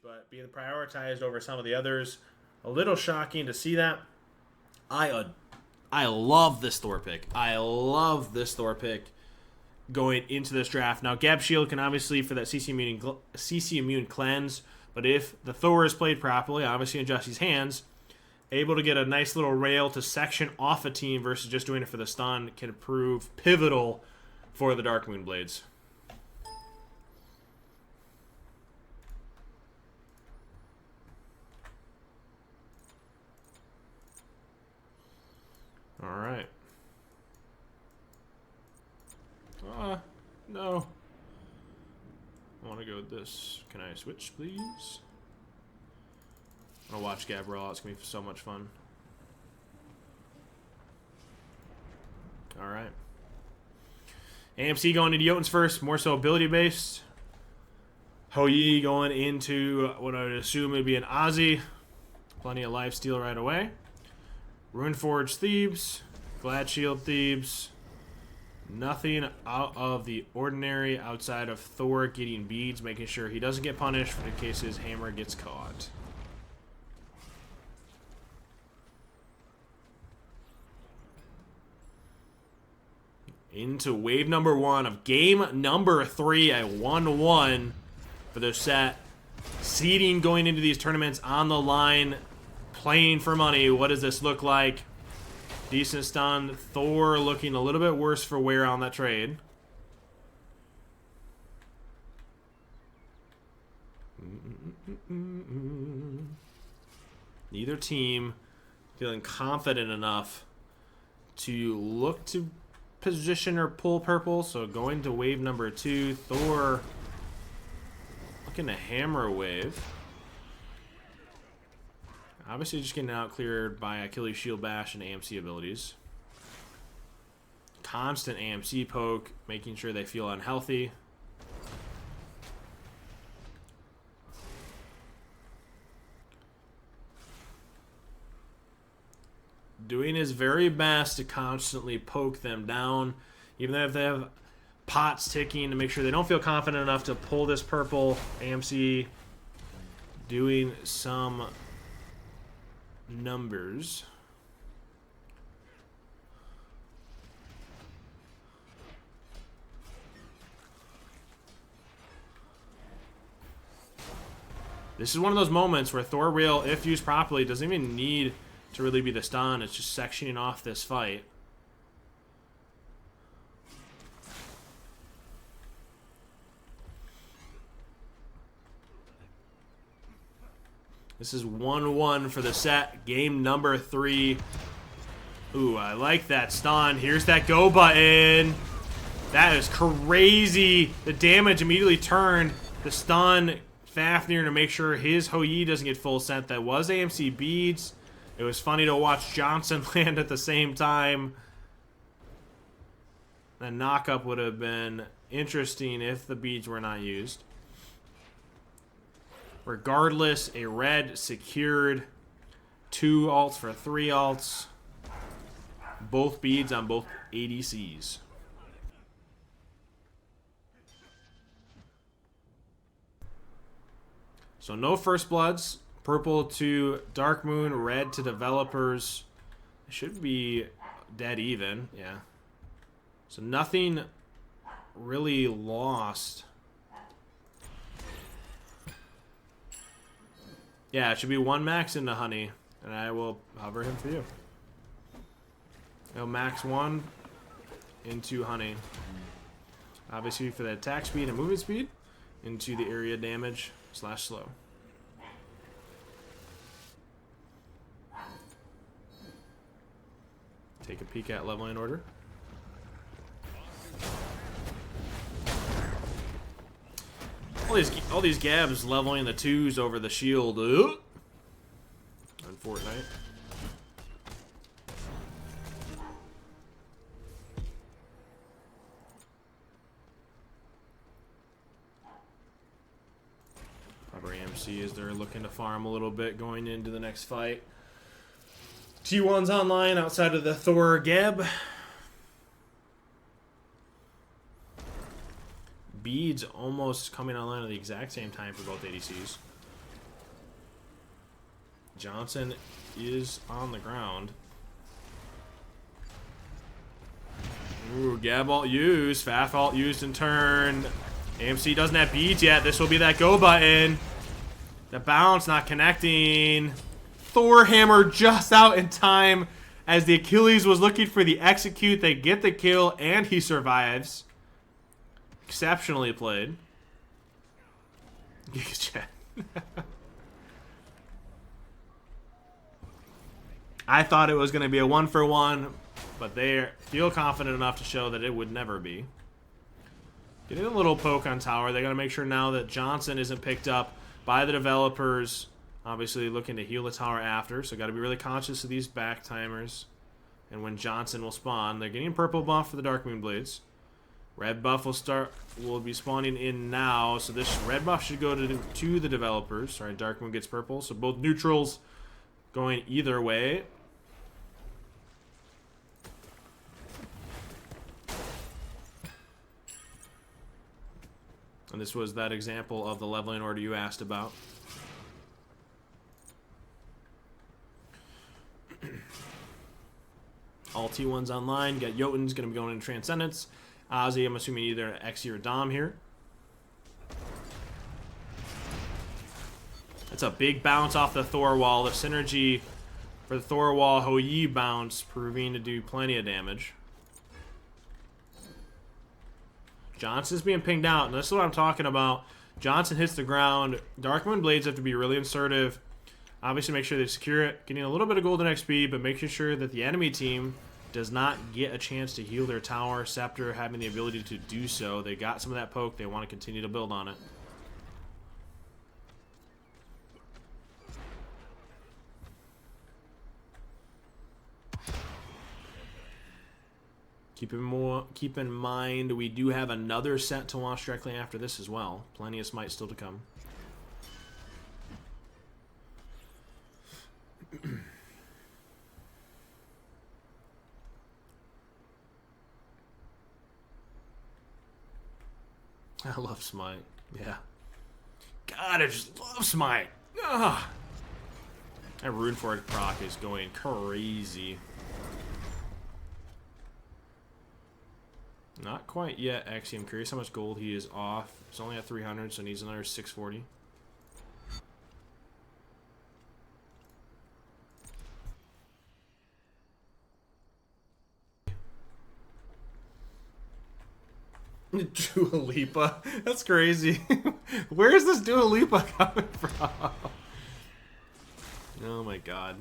But being prioritized over some of the others, a little shocking to see that. I love this Thor pick. I love this Thor pick going into this draft. Now, Gab Shield can obviously, for that CC immune cleanse, but if the Thor is played properly, obviously in Justy's hands, able to get a nice little rail to section off a team versus just doing it for the stun can prove pivotal for the Darkmoon Blades. All right. No. I want to go with this. Can I switch, please? I'll watch Gab roll out. It's going to be so much fun. All right. AMC going into Jotun's first, more so ability-based. Hou Yi going into what I would assume would be an Ozzy. Plenty of life steal right away. Runeforge Thebes. Glad Shield Thebes. Nothing out of the ordinary outside of Thor getting beads, making sure he doesn't get punished in case his hammer gets caught. Into wave number 1 of game number 3, a 1-1 for the set. Seeding going into these tournaments on the line, playing for money. What does this look like? Decent stun. Thor looking a little bit worse for wear on that trade. Neither team feeling confident enough to look to position or pull purple, so going to wave number 2. Thor looking to hammer a wave. Obviously just getting out cleared by Achilles Shield Bash and AMC abilities. Constant AMC poke, making sure they feel unhealthy. Doing his very best to constantly poke them down, even though if they have pots ticking, to make sure they don't feel confident enough to pull this purple. AMC doing some numbers. This is one of those moments where Thor Reel, if used properly, doesn't even need to really be the stun. It's just sectioning off this fight. This is 1-1 for the set. Game number 3. Ooh, I like that stun. Here's that go button. That is crazy. The damage immediately turned. The stun Fafnir to make sure his Hou-Yi doesn't get full sent. That was AMC beads. It was funny to watch Johnson land at the same time. The knock-up would have been interesting if the beads were not used. Regardless, a red secured 2 alts for 3 alts. Both beads on both ADCs. So no first bloods. Purple to Darkmoon, red to Developers. It should be dead even, yeah. So nothing really lost. Yeah, it should be 1 max into Honey, and I will hover him for you. He'll max 1 into Honey. Obviously for the attack speed and movement speed, into the area damage / slow. Take a peek at leveling order. All these Gabs leveling the 2s over the shield. On Fortnite. Probably AMC as they're looking to farm a little bit going into the next fight. T1's online outside of the Thor Geb. Beads almost coming online at the exact same time for both ADCs. Johnson is on the ground. Ooh, Gab ult used. Faf ult used in turn. AMC doesn't have beads yet. This will be that go button. The bounce not connecting. Thor hammer just out in time as the Achilles was looking for the execute. They get the kill and he survives. Exceptionally played. I thought it was going to be a 1-for-1, but they feel confident enough to show that it would never be. Getting a little poke on tower. They got to make sure now that Johnson isn't picked up by the Developers. Obviously looking to heal the tower after, so got to be really conscious of these back timers. And when Johnson will spawn, they're getting purple buff for the Darkmoon blades. Red buff will be spawning in now, so this red buff should go to the Developers. Sorry, Darkmoon gets purple, so both neutrals going either way. And this was that example of the leveling order you asked about. All T1's online. Got Jotun's going to be going into Transcendence. Ozzy, I'm assuming either Xe or Dom here. That's a big bounce off the Thor wall. The synergy for the Thor wall Hou-Yi bounce proving to do plenty of damage. Johnson's being pinged out, and this is what I'm talking about. Johnson hits the ground. Darkmoon blades have to be really assertive. Obviously make sure they secure it. Getting a little bit of golden XP, but making sure that the enemy team does not get a chance to heal their tower. Scepter having the ability to do so. They got some of that poke. They want to continue to build on it. Keep in mind, we do have another set to watch directly after this as well. Plenty of smite still to come. I love smite. Yeah. God, I just love smite. Ah. That rune for it proc is going crazy. Not quite yet, actually. I'm curious how much gold he is off. He's only at 300, so he needs another 640. Dua Lipa? That's crazy. Where is this Dua Lipa coming from? Oh my god.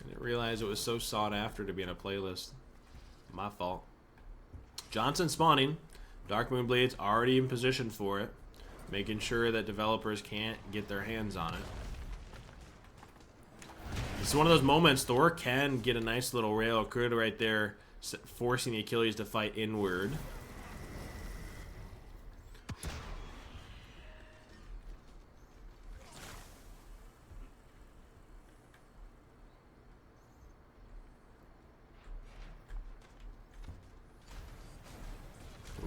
I didn't realize it was so sought after to be in a playlist. My fault. Johnson spawning. Darkmoon Blades already in position for it. Making sure that developers can't get their hands on it. It's one of those moments Thor can get a nice little rail crit right there, forcing the Achilles to fight inward.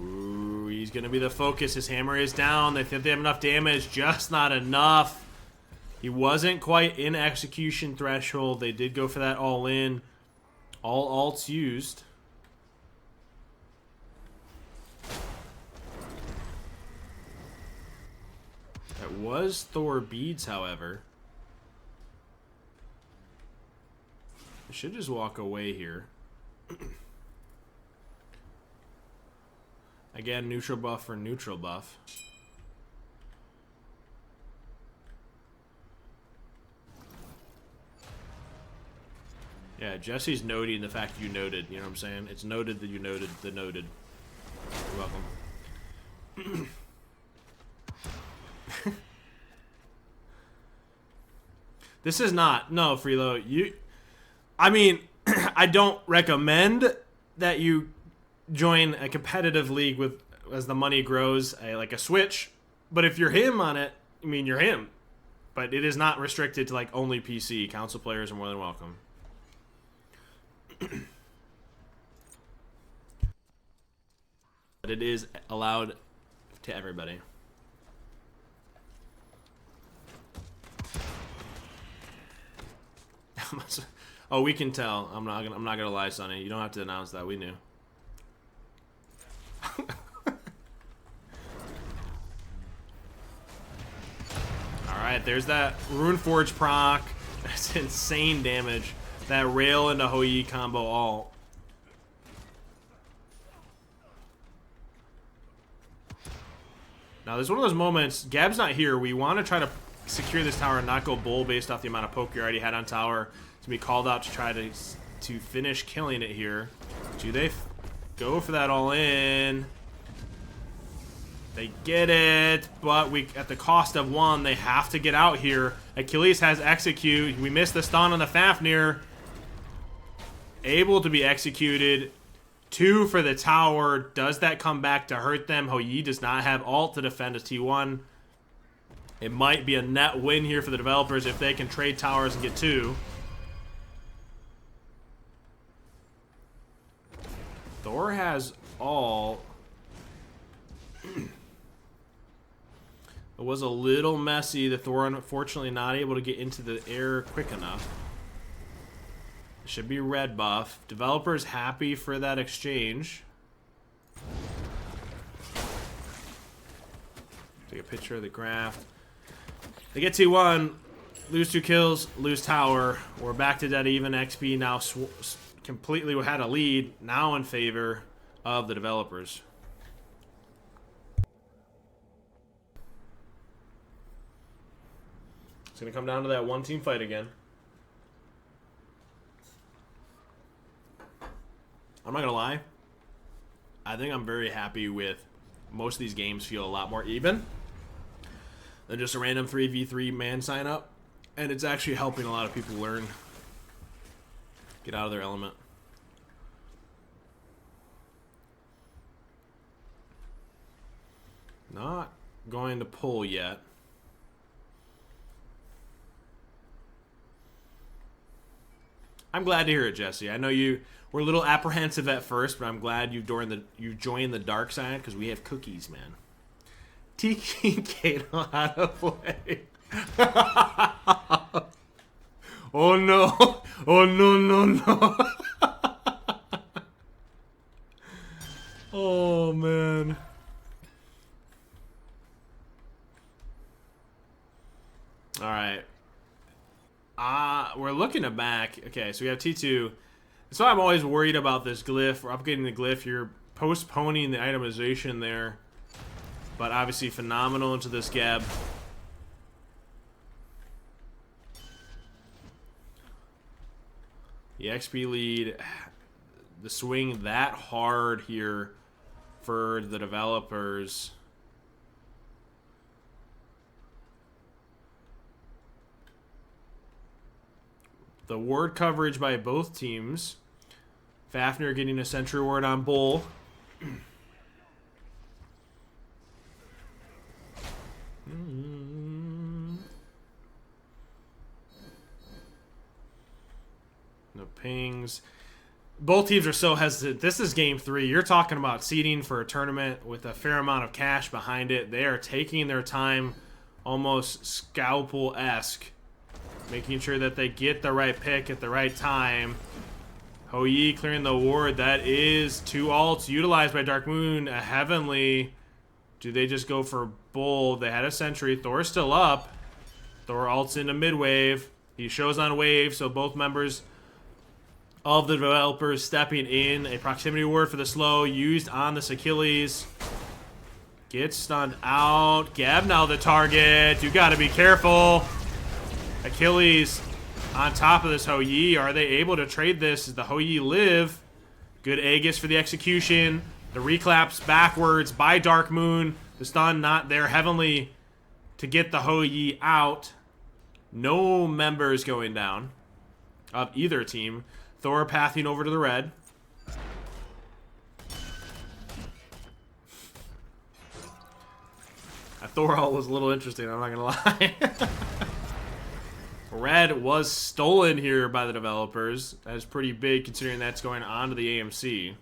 Ooh, he's going to be the focus. His hammer is down. They think they have enough damage, just not enough. He wasn't quite in execution threshold. They did go for that all in. All ults used. That was Thor beads, however. I should just walk away here. Again, neutral buff for neutral buff. Yeah, Jesse's noting the fact you noted. You know what I'm saying? It's noted that you noted the noted. You're welcome. This is not. No, Freelo. I mean, I don't recommend that you join a competitive league with as the money grows, like a Switch. But if you're him on it, I mean, you're him. But it is not restricted to like only PC. Console players are more than welcome. But it is allowed to everybody. Oh, we can tell. I'm not gonna lie, Sonny. You don't have to announce that. We knew. All right, there's that Runeforge proc. That's insane damage. That rail into Hou combo all. Now, there's one of those moments. Gab's not here. We want to try to secure this tower and not go bull based off the amount of poke you already had on tower. To be called out to try to finish killing it here. Do they go for that all in? They get it, but at the cost of one, they have to get out here. Achilles has execute. We missed the stun on the Fafnir. Able to be executed. 2 for the tower. Does that come back to hurt them? Hou does not have ult to defend his T1. It might be a net win here for the developers if they can trade towers and get 2. Thor has all. It was a little messy. The Thor, unfortunately, not able to get into the air quick enough. Should be red buff. Developers happy for that exchange. Take a picture of the graph. They get T1, lose 2 kills, lose tower. We're back to dead even. XP now completely had a lead, now in favor of the developers. It's going to come down to that one team fight again. I'm not going to lie. I think I'm very happy with most of these games feel a lot more even than just a random 3v3 man sign up. And it's actually helping a lot of people learn. Get out of their element. Not going to pull yet. I'm glad to hear it, Jesse. I know you were a little apprehensive at first, but I'm glad you joined the dark side because we have cookies, man. TK know how to play. Oh no! Oh no! No! No! Oh man! All right. We're looking back. Okay, so we have T2. So I'm always worried about this glyph, or upgrading the glyph. You're postponing the itemization there. But obviously phenomenal into this Gab. The XP lead, the swing that hard here for the developers. The ward coverage by both teams. Fafnir getting a sentry ward on Bull. No pings. Both teams are so hesitant. This is game 3. You're talking about seeding for a tournament with a fair amount of cash behind it. They are taking their time, almost scalpel-esque, making sure that they get the right pick at the right time. Hou clearing the ward. That is 2 ults utilized by Darkmoon. A Heavenly. Do they just go for Bull? They had a sentry. Thor's still up. Thor ults into mid-wave. He shows on wave, so both members of the developers stepping in. A proximity ward for the slow used on this Achilles. Gets stunned out. Gab now the target. You gotta be careful. Achilles on top of this Hou. Are they able to trade this? Does the Hou live? Good Aegis for the execution. The reclaps backwards by Darkmoon. The stun not there. Heavenly to get the Hou out. No members going down of either team. Thor pathing over to the red. That Thor ult was a little interesting, I'm not gonna lie. Red was stolen here by the developers. That is pretty big considering that's going on to the AMC.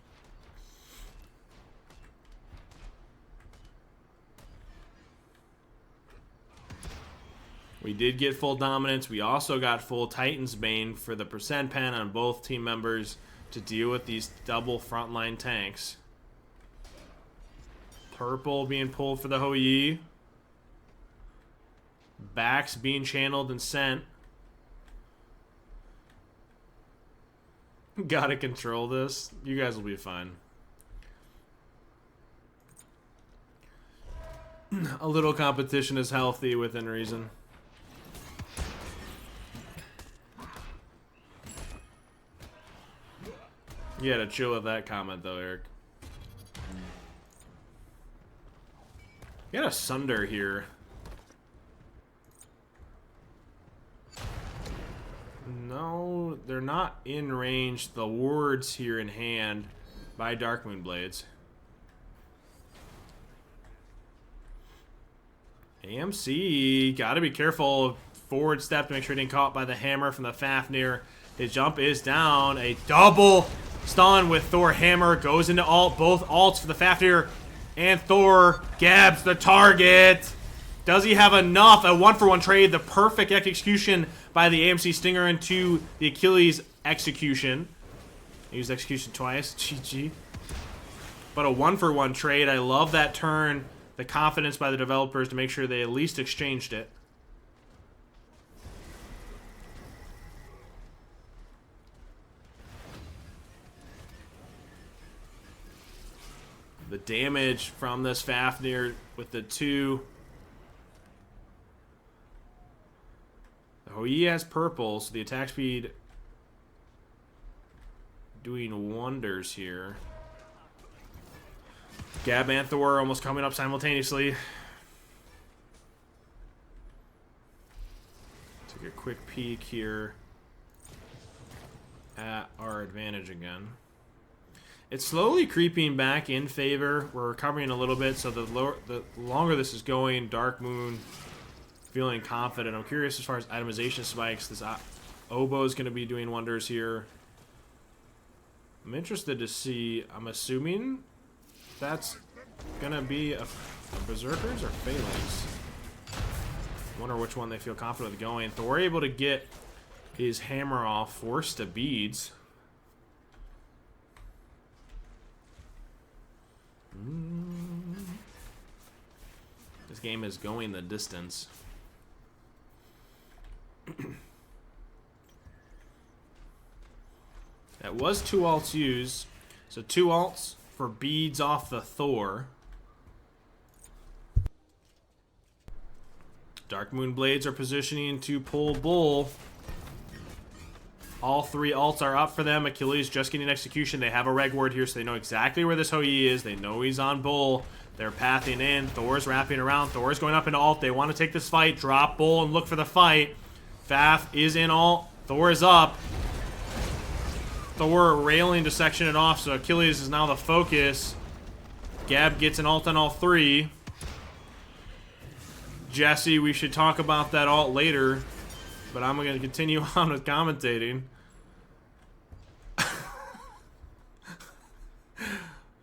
We did get full dominance. We also got full Titan's Bane for the percent pen on both team members to deal with these double frontline tanks. Purple being pulled for the Hou. Backs being channeled and sent. Gotta control this. You guys will be fine. A little competition is healthy within reason. You had to chill with that comment though, Eric. You got a Sunder here. No, they're not in range. The wards here in hand by Darkmoon Blades. AMC, gotta be careful. Forward step to make sure he didn't caught by the hammer from the Fafnir. His jump is down. A double stun with Thor hammer. Goes into ult. Both ults for the Fafnir. And Thor gabs the target. Does he have enough? A 1-for-1 trade. The perfect execution by the AMC Stinger into the Achilles execution. I used execution twice. GG. But a 1-for-1 trade. I love that turn. The confidence by the developers to make sure they at least exchanged it. The damage from this Fafnir with the 2. The Hou has purple, so the attack speed doing wonders here. Gab and Thor almost coming up simultaneously. Take a quick peek here at our advantage again. It's slowly creeping back in favor. We're recovering a little bit, so the longer this is going, Darkmoon feeling confident. I'm curious as far as itemization spikes. This Oboe is going to be doing wonders here. I'm interested to see. I'm assuming that's going to be a Berserkers or Phalanx. Wonder which one they feel confident with going. Thor able to get his hammer off, forced to beads. This game is going the distance. That was 2 alts used. So 2 alts for beads off the Thor. Darkmoon Blades are positioning to pull Bull. All 3 alts are up for them. Achilles just getting execution. They have a reg word here, so they know exactly where this Hou Yi is. They know he's on Bull. They're pathing in. Thor's wrapping around. Thor's going up into alt. They want to take this fight. Drop Bull and look for the fight. Faf is in alt. Thor is up. Thor railing to section it off, so Achilles is now the focus. Gab gets an alt on all 3. Jesse, we should talk about that alt later, but I'm going to continue on with commentating.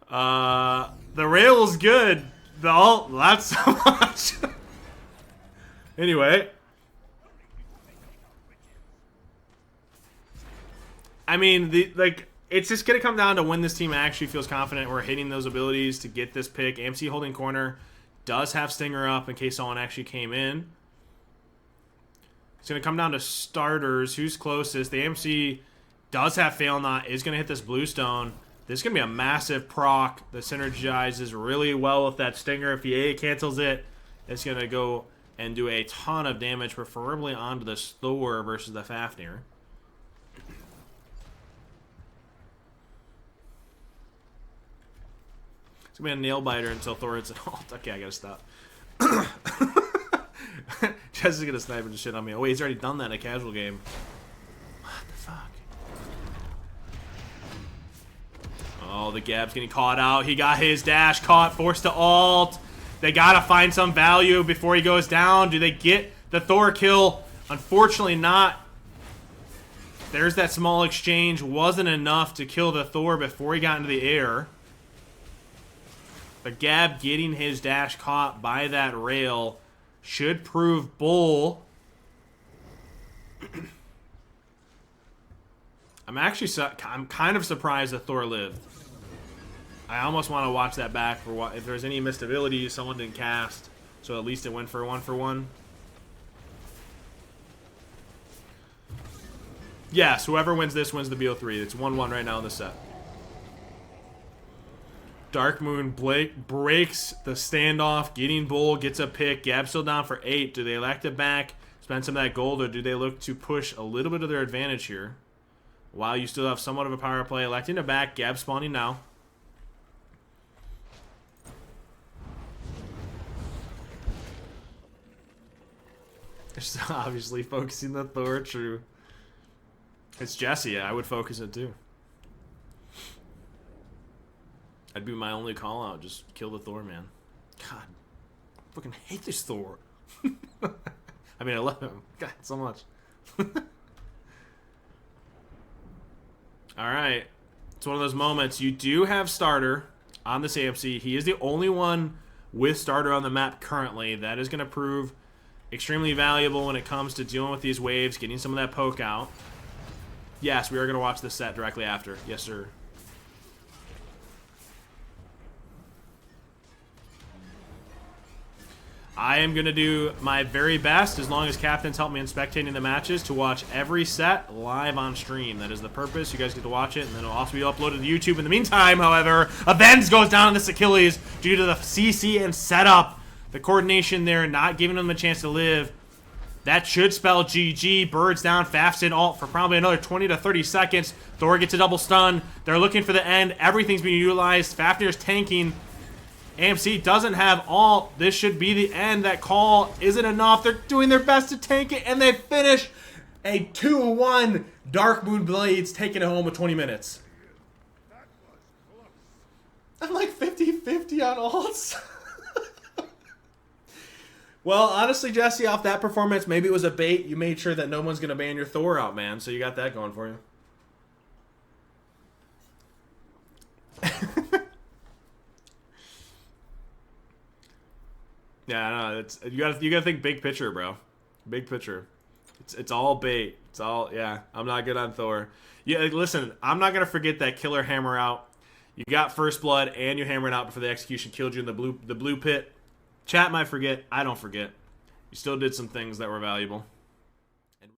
The rail is good. The alt, not so much. Anyway. I mean, it's just going to come down to when this team actually feels confident we're hitting those abilities to get this pick. AMC holding corner does have Stinger up in case someone actually came in. It's going to come down to starters. Who's closest? The AMC does have Fail Not, is going to hit this Bluestone. This is going to be a massive proc that synergizes really well with that Stinger. If he cancels it, it's going to go and do a ton of damage, preferably onto this Thor versus the Fafnir. It's going to be a nail biter until Thor hits an ult. Okay, I got to stop. Jess is going to snipe and shit on me. Oh, wait, he's already done that in a casual game. What the fuck? Oh, the Gab's getting caught out. He got his dash caught, forced to ult. They got to find some value before he goes down. Do they get the Thor kill? Unfortunately not. There's that small exchange. Wasn't enough to kill the Thor before he got into the air. But Gab getting his dash caught by that rail should prove Bull. I'm kind of surprised that Thor lived. I almost want to watch that back for what if there's any missed abilities someone didn't cast, so at least it went for 1-for-1. Yes, whoever wins this wins the BO3. It's 1-1 right now in the set. Darkmoon breaks the standoff, getting Bull, gets a pick. Gab still down for 8. Do they elect it back, spend some of that gold, or do they look to push a little bit of their advantage here? While you still have somewhat of a power play, electing it back. Gab spawning now. They're still obviously focusing the Thor, true. It's Jesse, I would focus it too. That'd be my only call out. Just kill the Thor, man. God. I fucking hate this Thor. I mean, I love him. God, so much. Alright. It's one of those moments. You do have starter on this AMC. He is the only one with starter on the map currently. That is going to prove extremely valuable when it comes to dealing with these waves, getting some of that poke out. Yes, we are going to watch this set directly after. Yes, sir. I am going to do my very best, as long as captains help me in spectating the matches, to watch every set live on stream. That is the purpose. You guys get to watch it, and then it'll also be uploaded to YouTube. In the meantime, however, Avenge goes down on this Achilles due to the CC and setup. The coordination there, not giving them a chance to live. That should spell GG. Birds down, Faf's in alt for probably another 20 to 30 seconds. Thor gets a double stun. They're looking for the end. Everything's being utilized. Fafnir's tanking. AMC doesn't have alt. This should be the end. That call isn't enough. They're doing their best to tank it, and they finish a 2-1. Darkmoon Blades taking it home with 20 minutes. I'm like 50-50 on alts. Well, honestly, Jesse, off that performance, maybe it was a bait. You made sure that no one's going to ban your Thor out, man. So you got that going for you. Yeah, no, it's you gotta think big picture, bro. Big picture. It's all bait. It's all I'm not good on Thor. Yeah, listen, I'm not gonna forget that killer hammer out. You got first blood and you hammered out before the execution killed you in the blue pit. Chat might forget. I don't forget. You still did some things that were valuable.